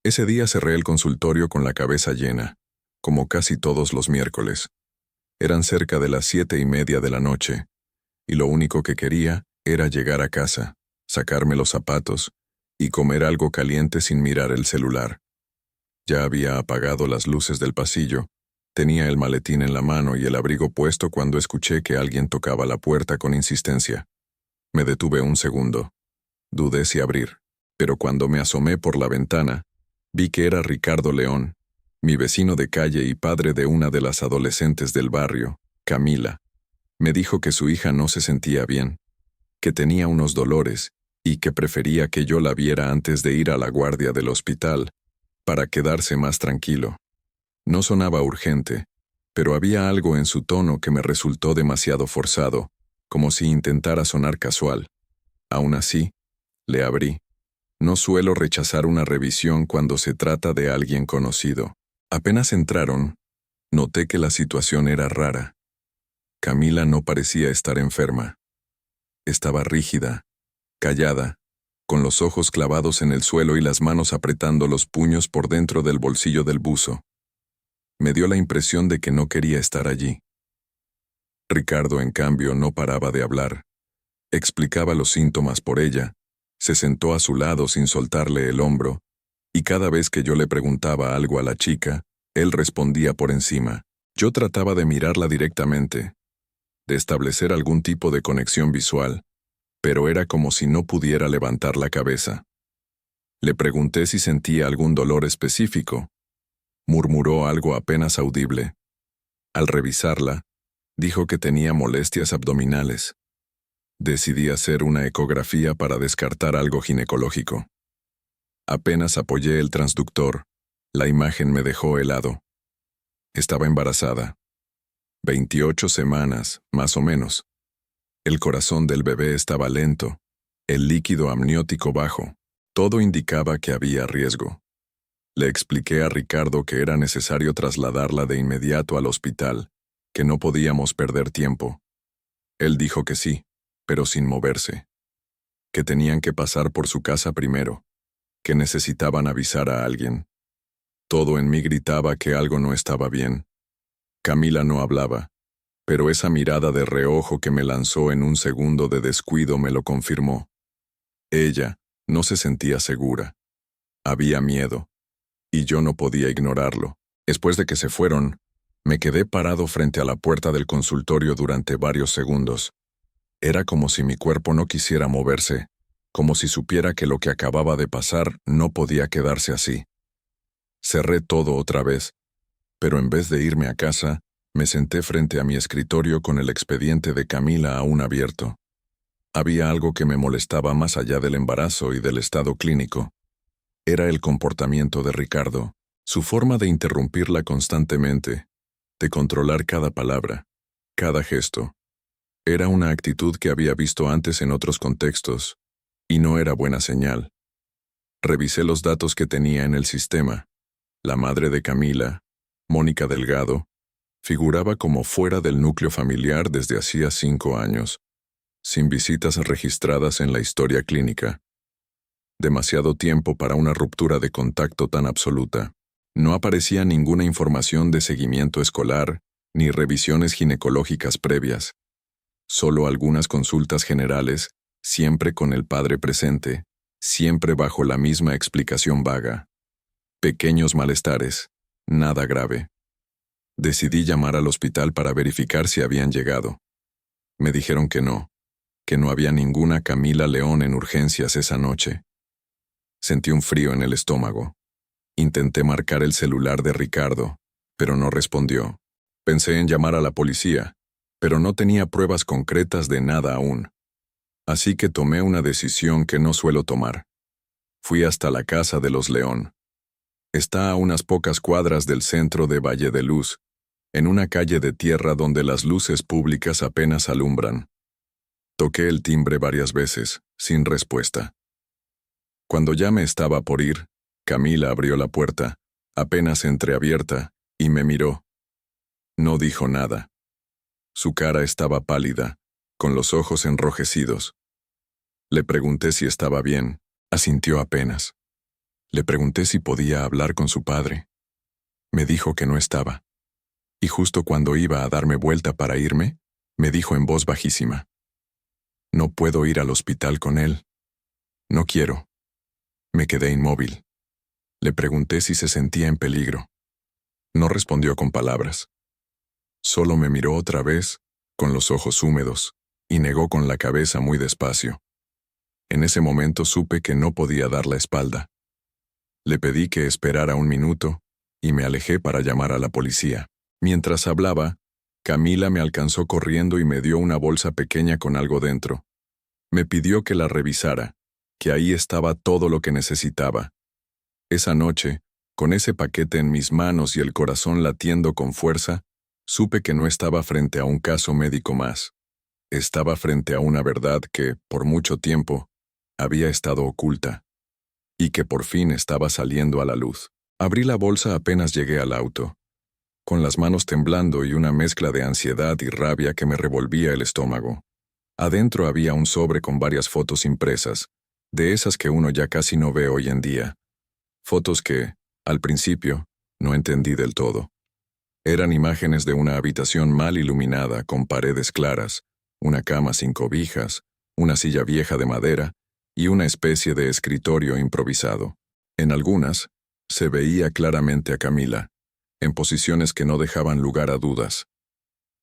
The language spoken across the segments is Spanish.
Ese día cerré el consultorio con la cabeza llena, como casi todos los miércoles. Eran cerca de las 7:30 de la noche, y lo único que quería era llegar a casa, sacarme los zapatos y comer algo caliente sin mirar el celular. Ya había apagado las luces del pasillo, tenía el maletín en la mano y el abrigo puesto cuando escuché que alguien tocaba la puerta con insistencia. Me detuve un segundo. Dudé si abrir, pero cuando me asomé por la ventana, vi que era Ricardo León, mi vecino de calle y padre de una de las adolescentes del barrio, Camila. Me dijo que su hija no se sentía bien, que tenía unos dolores y que prefería que yo la viera antes de ir a la guardia del hospital, para quedarse más tranquilo. No sonaba urgente, pero había algo en su tono que me resultó demasiado forzado, como si intentara sonar casual. Aún así, le abrí. No suelo rechazar una revisión cuando se trata de alguien conocido. Apenas entraron, noté que la situación era rara. Camila no parecía estar enferma. Estaba rígida, callada, con los ojos clavados en el suelo y las manos apretando los puños por dentro del bolsillo del buzo. Me dio la impresión de que no quería estar allí. Ricardo, en cambio, no paraba de hablar. Explicaba los síntomas por ella, se sentó a su lado sin soltarle el hombro, y cada vez que yo le preguntaba algo a la chica, él respondía por encima. Yo trataba de mirarla directamente, de establecer algún tipo de conexión visual, pero era como si no pudiera levantar la cabeza. Le pregunté si sentía algún dolor específico. Murmuró algo apenas audible. Al revisarla, dijo que tenía molestias abdominales. Decidí hacer una ecografía para descartar algo ginecológico. Apenas apoyé el transductor, la imagen me dejó helado. Estaba embarazada. 28 semanas, más o menos. El corazón del bebé estaba lento, el líquido amniótico bajo. Todo indicaba que había riesgo. Le expliqué a Ricardo que era necesario trasladarla de inmediato al hospital, que no podíamos perder tiempo. Él dijo que sí, pero sin moverse. Que tenían que pasar por su casa primero, que necesitaban avisar a alguien. Todo en mí gritaba que algo no estaba bien. Camila no hablaba, pero esa mirada de reojo que me lanzó en un segundo de descuido me lo confirmó. Ella no se sentía segura. Había miedo, y yo no podía ignorarlo. Después de que se fueron, me quedé parado frente a la puerta del consultorio durante varios segundos. Era como si mi cuerpo no quisiera moverse, como si supiera que lo que acababa de pasar no podía quedarse así. Cerré todo otra vez, pero en vez de irme a casa, me senté frente a mi escritorio con el expediente de Camila aún abierto. Había algo que me molestaba más allá del embarazo y del estado clínico. Era el comportamiento de Ricardo, su forma de interrumpirla constantemente, de controlar cada palabra, cada gesto. Era una actitud que había visto antes en otros contextos, y no era buena señal. Revisé los datos que tenía en el sistema. La madre de Camila, Mónica Delgado, figuraba como fuera del núcleo familiar desde hacía 5 años, sin visitas registradas en la historia clínica. Demasiado tiempo para una ruptura de contacto tan absoluta. No aparecía ninguna información de seguimiento escolar, ni revisiones ginecológicas previas. Solo algunas consultas generales, siempre con el padre presente, siempre bajo la misma explicación vaga. Pequeños malestares, nada grave. Decidí llamar al hospital para verificar si habían llegado. Me dijeron que no había ninguna Camila León en urgencias esa noche. Sentí un frío en el estómago. Intenté marcar el celular de Ricardo, pero no respondió. Pensé en llamar a la policía, pero no tenía pruebas concretas de nada aún. Así que tomé una decisión que no suelo tomar. Fui hasta la casa de los León. Está a unas pocas cuadras del centro de Valle de Luz, en una calle de tierra donde las luces públicas apenas alumbran. Toqué el timbre varias veces, sin respuesta. Cuando ya me estaba por ir, Camila abrió la puerta, apenas entreabierta, y me miró. No dijo nada. Su cara estaba pálida, con los ojos enrojecidos. Le pregunté si estaba bien, asintió apenas. Le pregunté si podía hablar con su padre. Me dijo que no estaba. Y justo cuando iba a darme vuelta para irme, me dijo en voz bajísima: «No puedo ir al hospital con él. No quiero». Me quedé inmóvil. Le pregunté si se sentía en peligro. No respondió con palabras. Solo me miró otra vez, con los ojos húmedos, y negó con la cabeza muy despacio. En ese momento supe que no podía dar la espalda. Le pedí que esperara un minuto, y me alejé para llamar a la policía. Mientras hablaba, Camila me alcanzó corriendo y me dio una bolsa pequeña con algo dentro. Me pidió que la revisara, que ahí estaba todo lo que necesitaba. Esa noche, con ese paquete en mis manos y el corazón latiendo con fuerza, supe que no estaba frente a un caso médico más. Estaba frente a una verdad que, por mucho tiempo, había estado oculta, y que por fin estaba saliendo a la luz. Abrí la bolsa apenas llegué al auto, con las manos temblando y una mezcla de ansiedad y rabia que me revolvía el estómago. Adentro había un sobre con varias fotos impresas, de esas que uno ya casi no ve hoy en día. Fotos que, al principio, no entendí del todo. Eran imágenes de una habitación mal iluminada con paredes claras, una cama sin cobijas, una silla vieja de madera y una especie de escritorio improvisado. En algunas, se veía claramente a Camila, en posiciones que no dejaban lugar a dudas.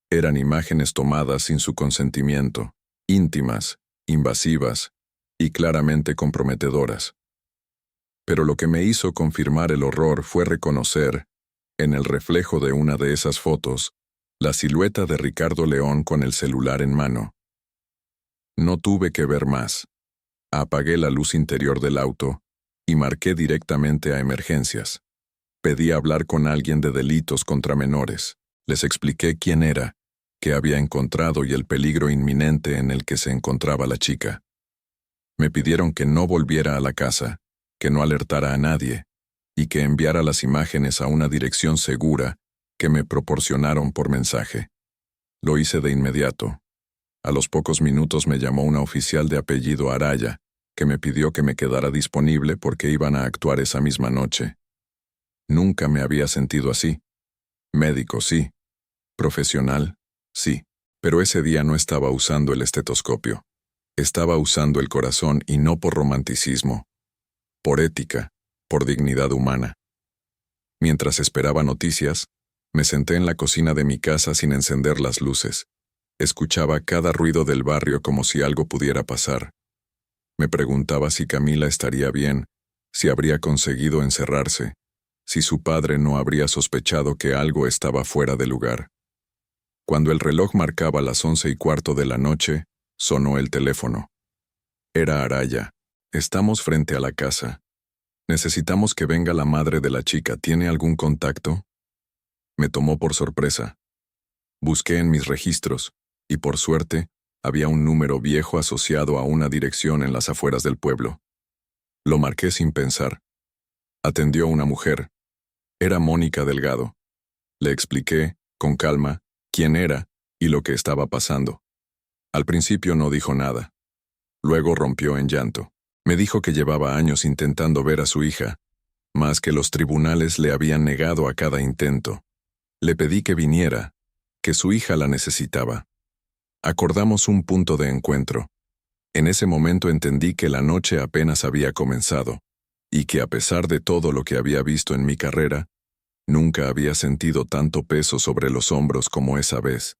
Eran imágenes tomadas sin su consentimiento, íntimas, invasivas y claramente comprometedoras. Pero lo que me hizo confirmar el horror fue reconocer, en el reflejo de una de esas fotos, la silueta de Ricardo León con el celular en mano. No tuve que ver más. Apagué la luz interior del auto y marqué directamente a emergencias. Pedí hablar con alguien de delitos contra menores. Les expliqué quién era, qué había encontrado y el peligro inminente en el que se encontraba la chica. Me pidieron que no volviera a la casa, que no alertara a nadie, y que enviara las imágenes a una dirección segura que me proporcionaron por mensaje. Lo hice de inmediato. A los pocos minutos me llamó una oficial de apellido Araya, que me pidió que me quedara disponible porque iban a actuar esa misma noche. Nunca me había sentido así. Médico, sí. Profesional, sí. Pero ese día no estaba usando el estetoscopio. Estaba usando el corazón y no por romanticismo. Por ética, por dignidad humana. Mientras esperaba noticias, me senté en la cocina de mi casa sin encender las luces. Escuchaba cada ruido del barrio como si algo pudiera pasar. Me preguntaba si Camila estaría bien, si habría conseguido encerrarse, si su padre no habría sospechado que algo estaba fuera de lugar. Cuando el reloj marcaba las 11:15 de la noche, sonó el teléfono. Era Araya. Estamos frente a la casa. Necesitamos que venga la madre de la chica. ¿Tiene algún contacto? Me tomó por sorpresa. Busqué en mis registros, y por suerte, había un número viejo asociado a una dirección en las afueras del pueblo. Lo marqué sin pensar. Atendió una mujer. Era Mónica Delgado. Le expliqué, con calma, quién era y lo que estaba pasando. Al principio no dijo nada. Luego rompió en llanto. Me dijo que llevaba años intentando ver a su hija, más que los tribunales le habían negado a cada intento. Le pedí que viniera, que su hija la necesitaba. Acordamos un punto de encuentro. En ese momento entendí que la noche apenas había comenzado, y que a pesar de todo lo que había visto en mi carrera, nunca había sentido tanto peso sobre los hombros como esa vez.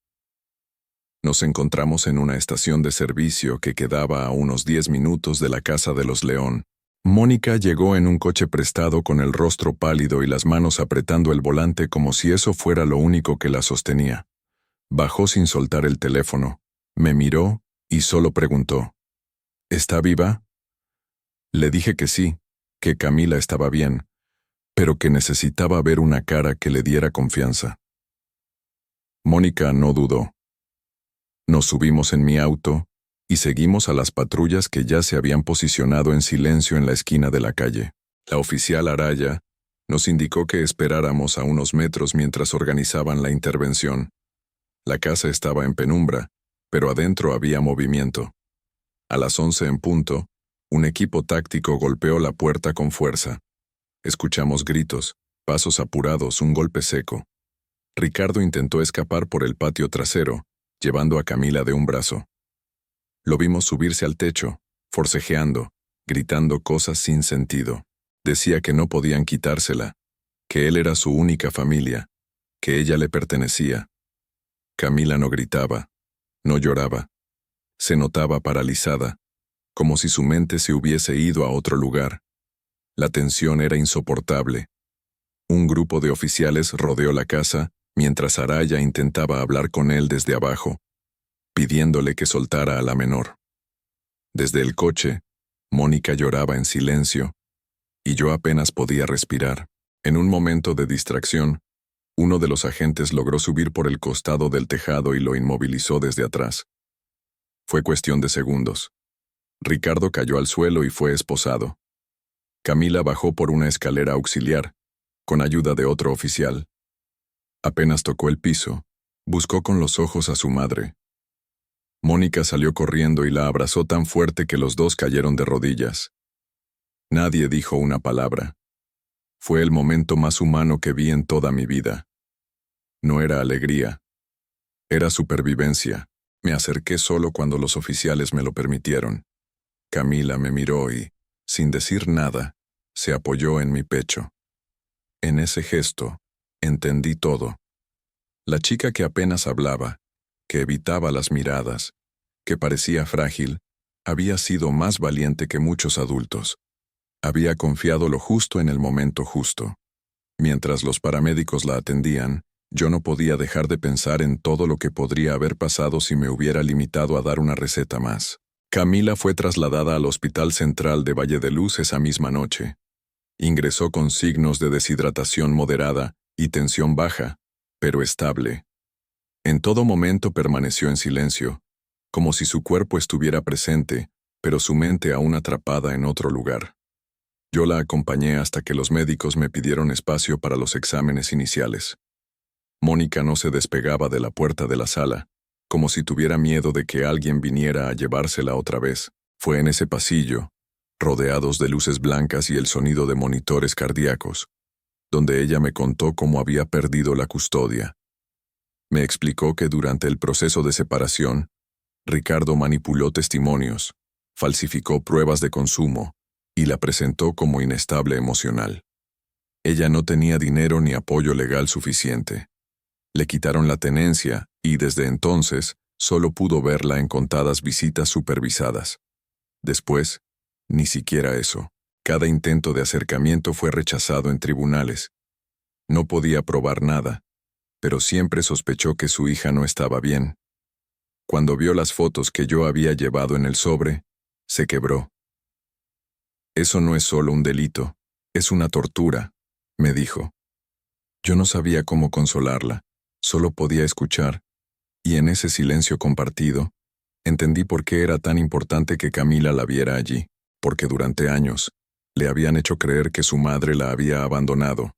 Nos encontramos en una estación de servicio que quedaba a unos 10 minutos de la casa de los León. Mónica llegó en un coche prestado con el rostro pálido y las manos apretando el volante como si eso fuera lo único que la sostenía. Bajó sin soltar el teléfono, me miró y solo preguntó: ¿Está viva? Le dije que sí, que Camila estaba bien, pero que necesitaba ver una cara que le diera confianza. Mónica no dudó. Nos subimos en mi auto y seguimos a las patrullas que ya se habían posicionado en silencio en la esquina de la calle. La oficial Araya nos indicó que esperáramos a unos metros mientras organizaban la intervención. La casa estaba en penumbra, pero adentro había movimiento. A las 11 en punto, un equipo táctico golpeó la puerta con fuerza. Escuchamos gritos, pasos apurados, un golpe seco. Ricardo intentó escapar por el patio trasero, llevando a Camila de un brazo. Lo vimos subirse al techo, forcejeando, gritando cosas sin sentido. Decía que no podían quitársela, que él era su única familia, que ella le pertenecía. Camila no gritaba, no lloraba. Se notaba paralizada, como si su mente se hubiese ido a otro lugar. La tensión era insoportable. Un grupo de oficiales rodeó la casa mientras Araya intentaba hablar con él desde abajo, pidiéndole que soltara a la menor. Desde el coche, Mónica lloraba en silencio, y yo apenas podía respirar. En un momento de distracción, uno de los agentes logró subir por el costado del tejado y lo inmovilizó desde atrás. Fue cuestión de segundos. Ricardo cayó al suelo y fue esposado. Camila bajó por una escalera auxiliar, con ayuda de otro oficial. Apenas tocó el piso, buscó con los ojos a su madre. Mónica salió corriendo y la abrazó tan fuerte que los dos cayeron de rodillas. Nadie dijo una palabra. Fue el momento más humano que vi en toda mi vida. No era alegría. Era supervivencia. Me acerqué solo cuando los oficiales me lo permitieron. Camila me miró y, sin decir nada, se apoyó en mi pecho. En ese gesto, entendí todo. La chica que apenas hablaba, que evitaba las miradas, que parecía frágil, había sido más valiente que muchos adultos. Había confiado lo justo en el momento justo. Mientras los paramédicos la atendían, yo no podía dejar de pensar en todo lo que podría haber pasado si me hubiera limitado a dar una receta más. Camila fue trasladada al Hospital Central de Valle de Luz esa misma noche. Ingresó con signos de deshidratación moderada y tensión baja, pero estable. En todo momento permaneció en silencio, como si su cuerpo estuviera presente, pero su mente aún atrapada en otro lugar. Yo la acompañé hasta que los médicos me pidieron espacio para los exámenes iniciales. Mónica no se despegaba de la puerta de la sala, como si tuviera miedo de que alguien viniera a llevársela otra vez. Fue en ese pasillo, rodeados de luces blancas y el sonido de monitores cardíacos, donde ella me contó cómo había perdido la custodia. Me explicó que durante el proceso de separación, Ricardo manipuló testimonios, falsificó pruebas de consumo y la presentó como inestable emocional. Ella no tenía dinero ni apoyo legal suficiente. Le quitaron la tenencia y desde entonces solo pudo verla en contadas visitas supervisadas. Después, ni siquiera eso. Cada intento de acercamiento fue rechazado en tribunales. No podía probar nada, pero siempre sospechó que su hija no estaba bien. Cuando vio las fotos que yo había llevado en el sobre, se quebró. Eso no es solo un delito, es una tortura, me dijo. Yo no sabía cómo consolarla, solo podía escuchar, y en ese silencio compartido, entendí por qué era tan importante que Camila la viera allí, porque durante años le habían hecho creer que su madre la había abandonado,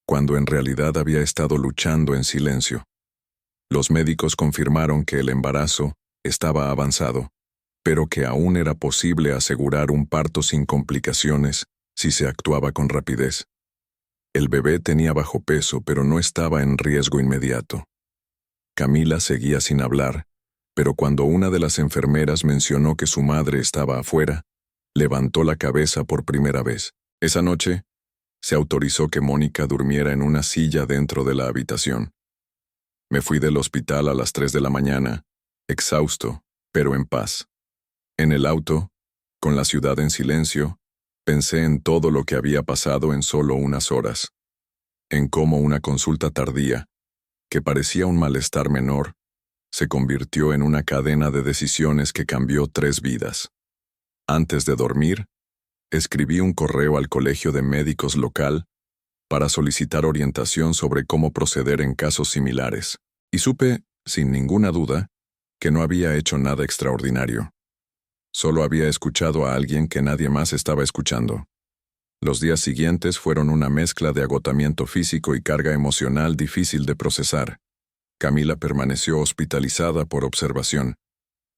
cuando en realidad había estado luchando en silencio. Los médicos confirmaron que el embarazo estaba avanzado, pero que aún era posible asegurar un parto sin complicaciones si se actuaba con rapidez. El bebé tenía bajo peso, pero no estaba en riesgo inmediato. Camila seguía sin hablar, pero cuando una de las enfermeras mencionó que su madre estaba afuera, levantó la cabeza por primera vez. Esa noche, se autorizó que Mónica durmiera en una silla dentro de la habitación. Me fui del hospital a las 3 de la mañana, exhausto, pero en paz. En el auto, con la ciudad en silencio, pensé en todo lo que había pasado en solo unas horas. En cómo una consulta tardía, que parecía un malestar menor, se convirtió en una cadena de decisiones que cambió 3 vidas. Antes de dormir, escribí un correo al colegio de médicos local para solicitar orientación sobre cómo proceder en casos similares, y supe, sin ninguna duda, que no había hecho nada extraordinario. Solo había escuchado a alguien que nadie más estaba escuchando. Los días siguientes fueron una mezcla de agotamiento físico y carga emocional difícil de procesar. Camila permaneció hospitalizada por observación,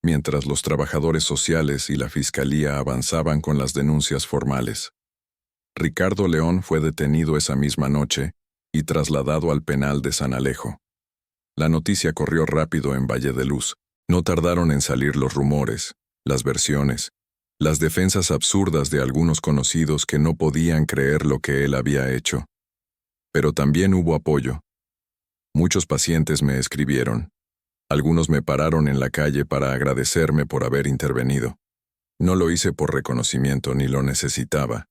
mientras los trabajadores sociales y la fiscalía avanzaban con las denuncias formales. Ricardo León fue detenido esa misma noche y trasladado al penal de San Alejo. La noticia corrió rápido en Valle de Luz. No tardaron en salir los rumores, las versiones, las defensas absurdas de algunos conocidos que no podían creer lo que él había hecho. Pero también hubo apoyo. Muchos pacientes me escribieron. Algunos me pararon en la calle para agradecerme por haber intervenido. No lo hice por reconocimiento ni lo necesitaba.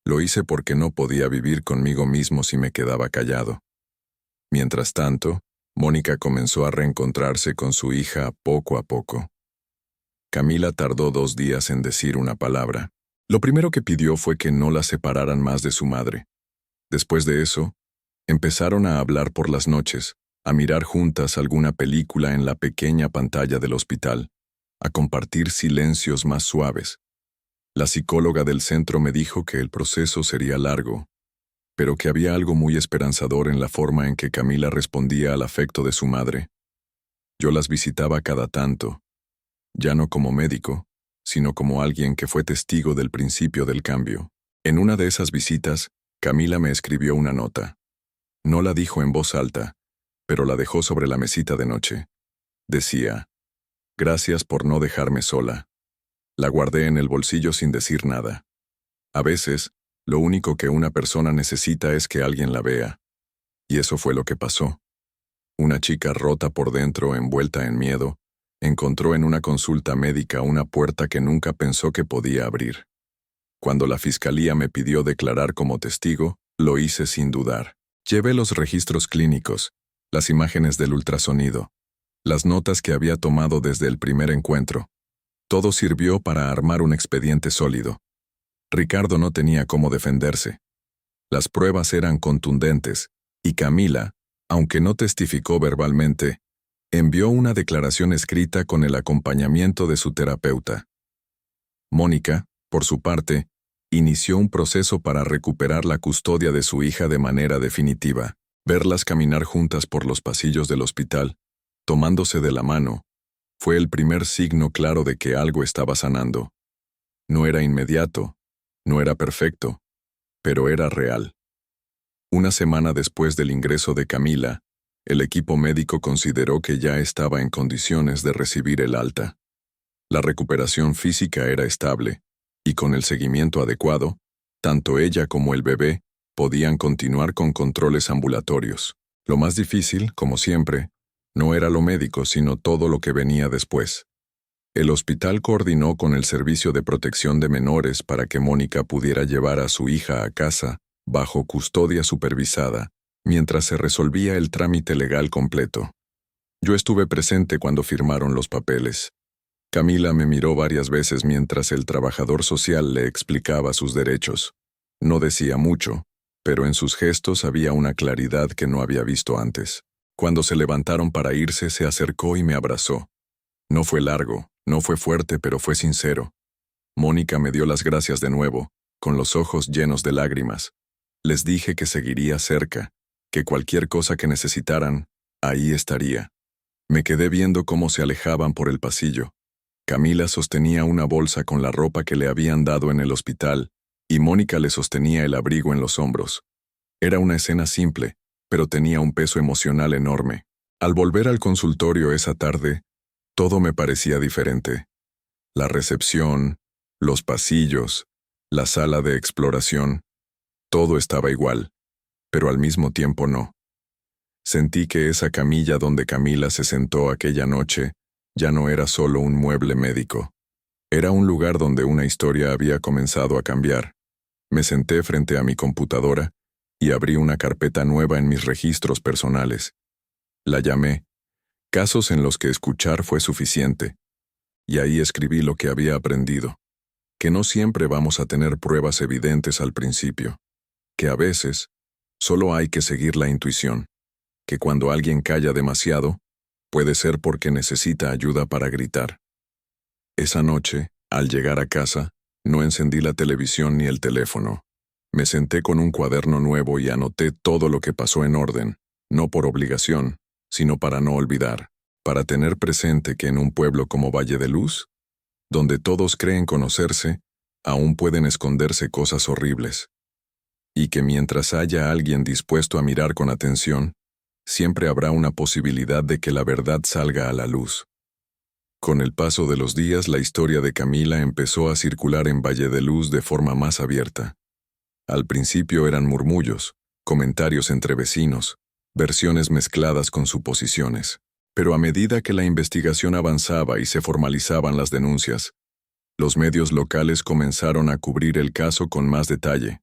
Lo hice porque no podía vivir conmigo mismo si me quedaba callado. Mientras tanto, Mónica comenzó a reencontrarse con su hija poco a poco. Camila tardó 2 días en decir una palabra. Lo primero que pidió fue que no la separaran más de su madre. Después de eso, empezaron a hablar por las noches, a mirar juntas alguna película en la pequeña pantalla del hospital, a compartir silencios más suaves. La psicóloga del centro me dijo que el proceso sería largo, pero que había algo muy esperanzador en la forma en que Camila respondía al afecto de su madre. Yo las visitaba cada tanto, ya no como médico, sino como alguien que fue testigo del principio del cambio. En una de esas visitas, Camila me escribió una nota. No la dijo en voz alta, pero la dejó sobre la mesita de noche. Decía: «Gracias por no dejarme sola». La guardé en el bolsillo sin decir nada. A veces, lo único que una persona necesita es que alguien la vea. Y eso fue lo que pasó. Una chica rota por dentro, envuelta en miedo, encontró en una consulta médica una puerta que nunca pensó que podía abrir. Cuando la fiscalía me pidió declarar como testigo, lo hice sin dudar. Llevé los registros clínicos, las imágenes del ultrasonido, las notas que había tomado desde el primer encuentro. Todo sirvió para armar un expediente sólido. Ricardo no tenía cómo defenderse. Las pruebas eran contundentes, y Camila, aunque no testificó verbalmente, envió una declaración escrita con el acompañamiento de su terapeuta. Mónica, por su parte, inició un proceso para recuperar la custodia de su hija de manera definitiva. Verlas caminar juntas por los pasillos del hospital, tomándose de la mano, fue el primer signo claro de que algo estaba sanando. No era inmediato, no era perfecto, pero era real. Una semana después del ingreso de Camila, el equipo médico consideró que ya estaba en condiciones de recibir el alta. La recuperación física era estable, y con el seguimiento adecuado, tanto ella como el bebé podían continuar con controles ambulatorios. Lo más difícil, como siempre, no era lo médico, sino todo lo que venía después. El hospital coordinó con el Servicio de Protección de Menores para que Mónica pudiera llevar a su hija a casa, bajo custodia supervisada, mientras se resolvía el trámite legal completo. Yo estuve presente cuando firmaron los papeles. Camila me miró varias veces mientras el trabajador social le explicaba sus derechos. No decía mucho, pero en sus gestos había una claridad que no había visto antes. Cuando se levantaron para irse, se acercó y me abrazó. No fue largo, no fue fuerte, pero fue sincero. Mónica me dio las gracias de nuevo, con los ojos llenos de lágrimas. Les dije que seguiría cerca, que cualquier cosa que necesitaran, ahí estaría. Me quedé viendo cómo se alejaban por el pasillo. Camila sostenía una bolsa con la ropa que le habían dado en el hospital, y Mónica le sostenía el abrigo en los hombros. Era una escena simple, pero tenía un peso emocional enorme. Al volver al consultorio esa tarde, todo me parecía diferente. La recepción, los pasillos, la sala de exploración, todo estaba igual, pero al mismo tiempo no. Sentí que esa camilla donde Camila se sentó aquella noche ya no era solo un mueble médico. Era un lugar donde una historia había comenzado a cambiar. Me senté frente a mi computadora y abrí una carpeta nueva en mis registros personales. La llamé «Casos en los que escuchar fue suficiente», y ahí escribí lo que había aprendido, que no siempre vamos a tener pruebas evidentes al principio, que a veces solo hay que seguir la intuición, que cuando alguien calla demasiado, puede ser porque necesita ayuda para gritar. Esa noche, al llegar a casa, no encendí la televisión ni el teléfono. Me senté con un cuaderno nuevo y anoté todo lo que pasó en orden, no por obligación, sino para no olvidar, para tener presente que en un pueblo como Valle de Luz, donde todos creen conocerse, aún pueden esconderse cosas horribles. y que mientras haya alguien dispuesto a mirar con atención, siempre habrá una posibilidad de que la verdad salga a la luz. Con el paso de los días, la historia de Camila empezó a circular en Valle de Luz de forma más abierta. Al principio eran murmullos, comentarios entre vecinos, versiones mezcladas con suposiciones. Pero a medida que la investigación avanzaba y se formalizaban las denuncias, los medios locales comenzaron a cubrir el caso con más detalle.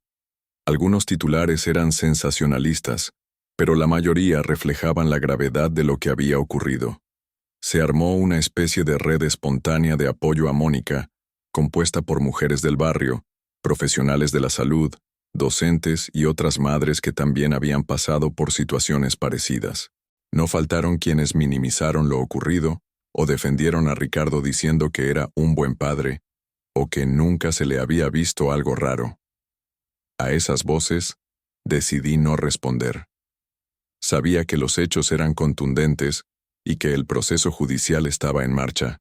Algunos titulares eran sensacionalistas, pero la mayoría reflejaban la gravedad de lo que había ocurrido. Se armó una especie de red espontánea de apoyo a Mónica, compuesta por mujeres del barrio, profesionales de la salud, docentes y otras madres que también habían pasado por situaciones parecidas. No faltaron quienes minimizaron lo ocurrido o defendieron a Ricardo diciendo que era un buen padre o que nunca se le había visto algo raro. A esas voces, decidí no responder. Sabía que los hechos eran contundentes y que el proceso judicial estaba en marcha,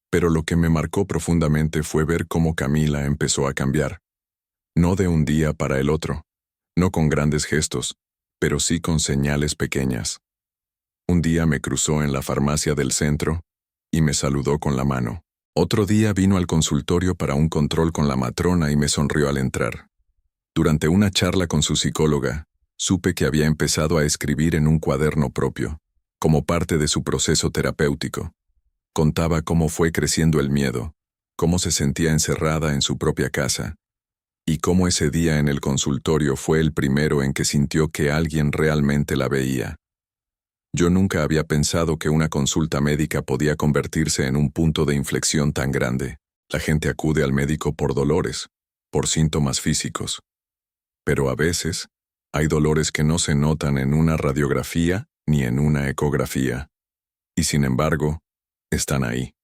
pero lo que me marcó profundamente fue ver cómo Camila empezó a cambiar. No de un día para el otro, no con grandes gestos, pero sí con señales pequeñas. Un día me cruzó en la farmacia del centro y me saludó con la mano. Otro día vino al consultorio para un control con la matrona y me sonrió al entrar. Durante una charla con su psicóloga, supe que había empezado a escribir en un cuaderno propio, como parte de su proceso terapéutico. Contaba cómo fue creciendo el miedo, cómo se sentía encerrada en su propia casa, y cómo ese día en el consultorio fue el primero en que sintió que alguien realmente la veía. Yo nunca había pensado que una consulta médica podía convertirse en un punto de inflexión tan grande. La gente acude al médico por dolores, por síntomas físicos. Pero a veces, hay dolores que no se notan en una radiografía ni en una ecografía. Y sin embargo, están ahí.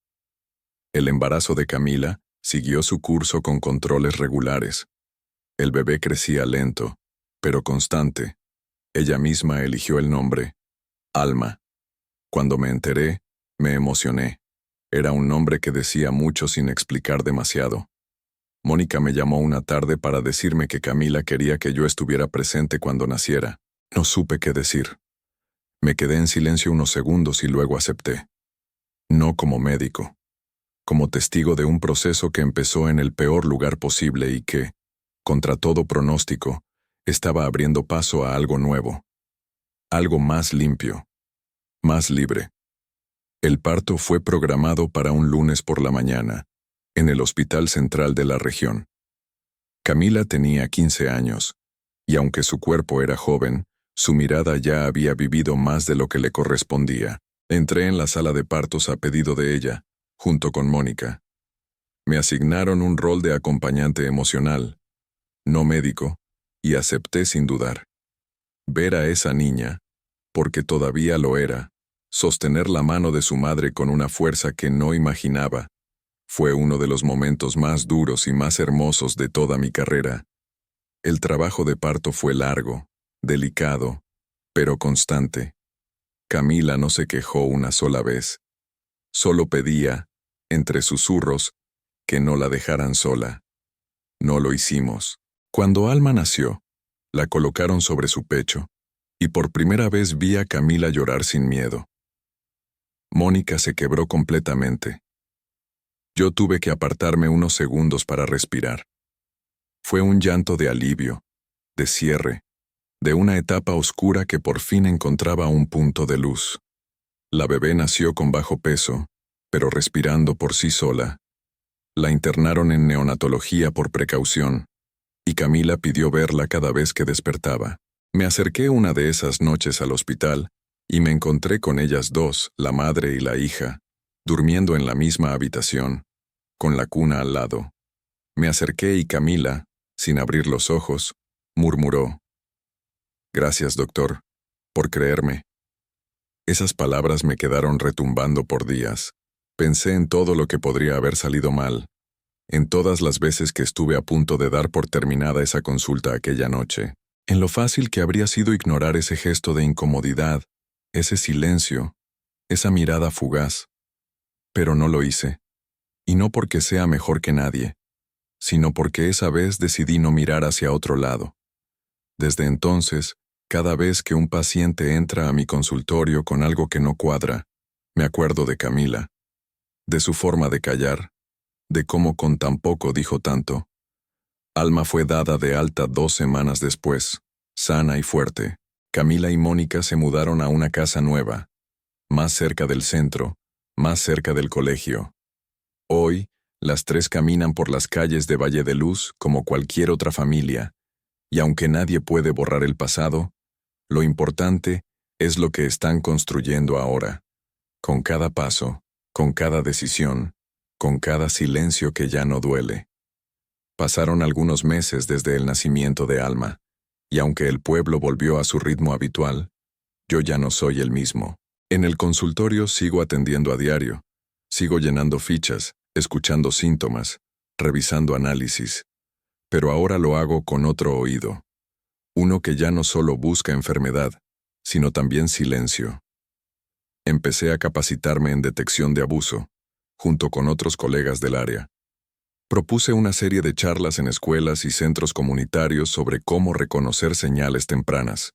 El embarazo de Camila siguió su curso con controles regulares. El bebé crecía lento, pero constante. Ella misma eligió el nombre, Alma. Cuando me enteré, me emocioné. Era un nombre que decía mucho sin explicar demasiado. Mónica me llamó una tarde para decirme que Camila quería que yo estuviera presente cuando naciera. No supe qué decir. Me quedé en silencio unos segundos y luego acepté. No como médico, como testigo de un proceso que empezó en el peor lugar posible y que, contra todo pronóstico, estaba abriendo paso a algo nuevo. Algo más limpio, más libre. El parto fue programado para un lunes por la mañana, en el Hospital Central de la región. Camila tenía 15 años, y aunque su cuerpo era joven, su mirada ya había vivido más de lo que le correspondía. Entré en la sala de partos a pedido de ella, junto con Mónica. Me asignaron un rol de acompañante emocional, no médico, y acepté sin dudar. Ver a esa niña, porque todavía lo era, sostener la mano de su madre con una fuerza que no imaginaba, fue uno de los momentos más duros y más hermosos de toda mi carrera. El trabajo de parto fue largo, delicado, pero constante. Camila no se quejó una sola vez. Solo pedía, entre susurros, que no la dejaran sola. No lo hicimos. Cuando Alma nació, la colocaron sobre su pecho, y por primera vez vi a Camila llorar sin miedo. Mónica se quebró completamente. Yo tuve que apartarme unos segundos para respirar. Fue un llanto de alivio, de cierre, de una etapa oscura que por fin encontraba un punto de luz. La bebé nació con bajo peso, pero respirando por sí sola. La internaron en neonatología por precaución, y Camila pidió verla cada vez que despertaba. Me acerqué una de esas noches al hospital, y me encontré con ellas dos, la madre y la hija, durmiendo en la misma habitación, con la cuna al lado. Me acerqué y Camila, sin abrir los ojos, murmuró: «Gracias, doctor, por creerme». Esas palabras me quedaron retumbando por días. Pensé en todo lo que podría haber salido mal, en todas las veces que estuve a punto de dar por terminada esa consulta aquella noche, en lo fácil que habría sido ignorar ese gesto de incomodidad, ese silencio, esa mirada fugaz. Pero no lo hice, y no porque sea mejor que nadie, sino porque esa vez decidí no mirar hacia otro lado. Desde entonces, cada vez que un paciente entra a mi consultorio con algo que no cuadra, me acuerdo de Camila, de su forma de callar, de cómo con tan poco dijo tanto. Alma fue dada de alta 2 semanas después, sana y fuerte. Camila y Mónica se mudaron a una casa nueva, más cerca del centro, más cerca del colegio. Hoy, las tres caminan por las calles de Valle de Luz como cualquier otra familia, y aunque nadie puede borrar el pasado, lo importante es lo que están construyendo ahora, con cada paso, con cada decisión, con cada silencio que ya no duele. Pasaron algunos meses desde el nacimiento de Alma, y aunque el pueblo volvió a su ritmo habitual, yo ya no soy el mismo. En el consultorio sigo atendiendo a diario, sigo llenando fichas, escuchando síntomas, revisando análisis, pero ahora lo hago con otro oído, uno que ya no solo busca enfermedad, sino también silencio. Empecé a capacitarme en detección de abuso, junto con otros colegas del área. Propuse una serie de charlas en escuelas y centros comunitarios sobre cómo reconocer señales tempranas.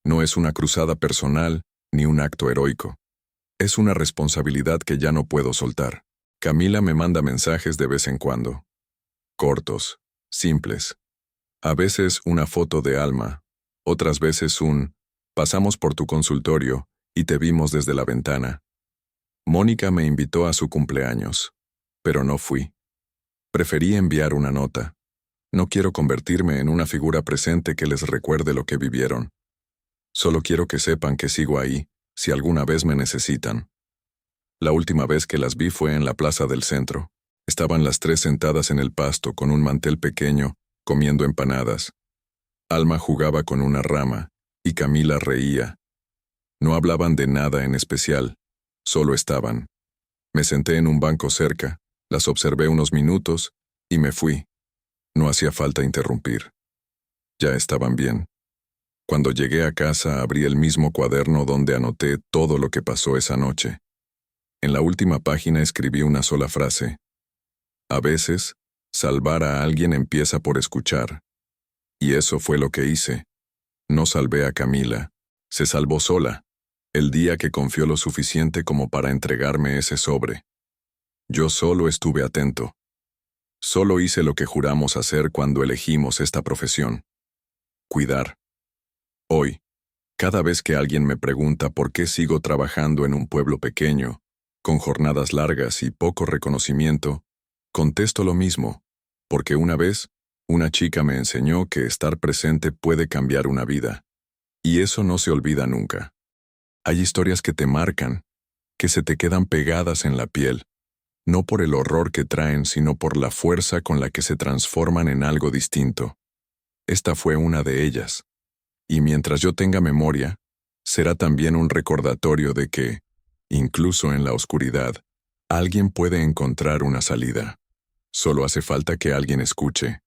No es una cruzada personal ni un acto heroico. Es una responsabilidad que ya no puedo soltar. Camila me manda mensajes de vez en cuando. Cortos, simples. A veces una foto de Alma, otras veces pasamos por tu consultorio y te vimos desde la ventana. Mónica me invitó a su cumpleaños, pero no fui. Preferí enviar una nota. No quiero convertirme en una figura presente que les recuerde lo que vivieron. Solo quiero que sepan que sigo ahí, si alguna vez me necesitan. La última vez que las vi fue en la plaza del centro. Estaban las tres sentadas en el pasto con un mantel pequeño, comiendo empanadas. Alma jugaba con una rama, y Camila reía. No hablaban de nada en especial, solo estaban. Me senté en un banco cerca, las observé unos minutos, y me fui. No hacía falta interrumpir. Ya estaban bien. Cuando llegué a casa abrí el mismo cuaderno donde anoté todo lo que pasó esa noche. En la última página escribí una sola frase. A veces, salvar a alguien empieza por escuchar. Y eso fue lo que hice. No salvé a Camila. Se salvó sola, el día que confió lo suficiente como para entregarme ese sobre. Yo solo estuve atento. Solo hice lo que juramos hacer cuando elegimos esta profesión. Cuidar. Hoy, cada vez que alguien me pregunta por qué sigo trabajando en un pueblo pequeño, con jornadas largas y poco reconocimiento, contesto lo mismo, porque una vez, una chica me enseñó que estar presente puede cambiar una vida. Y eso no se olvida nunca. Hay historias que te marcan, que se te quedan pegadas en la piel, no por el horror que traen, sino por la fuerza con la que se transforman en algo distinto. Esta fue una de ellas. Y mientras yo tenga memoria, será también un recordatorio de que, incluso en la oscuridad, alguien puede encontrar una salida. Solo hace falta que alguien escuche.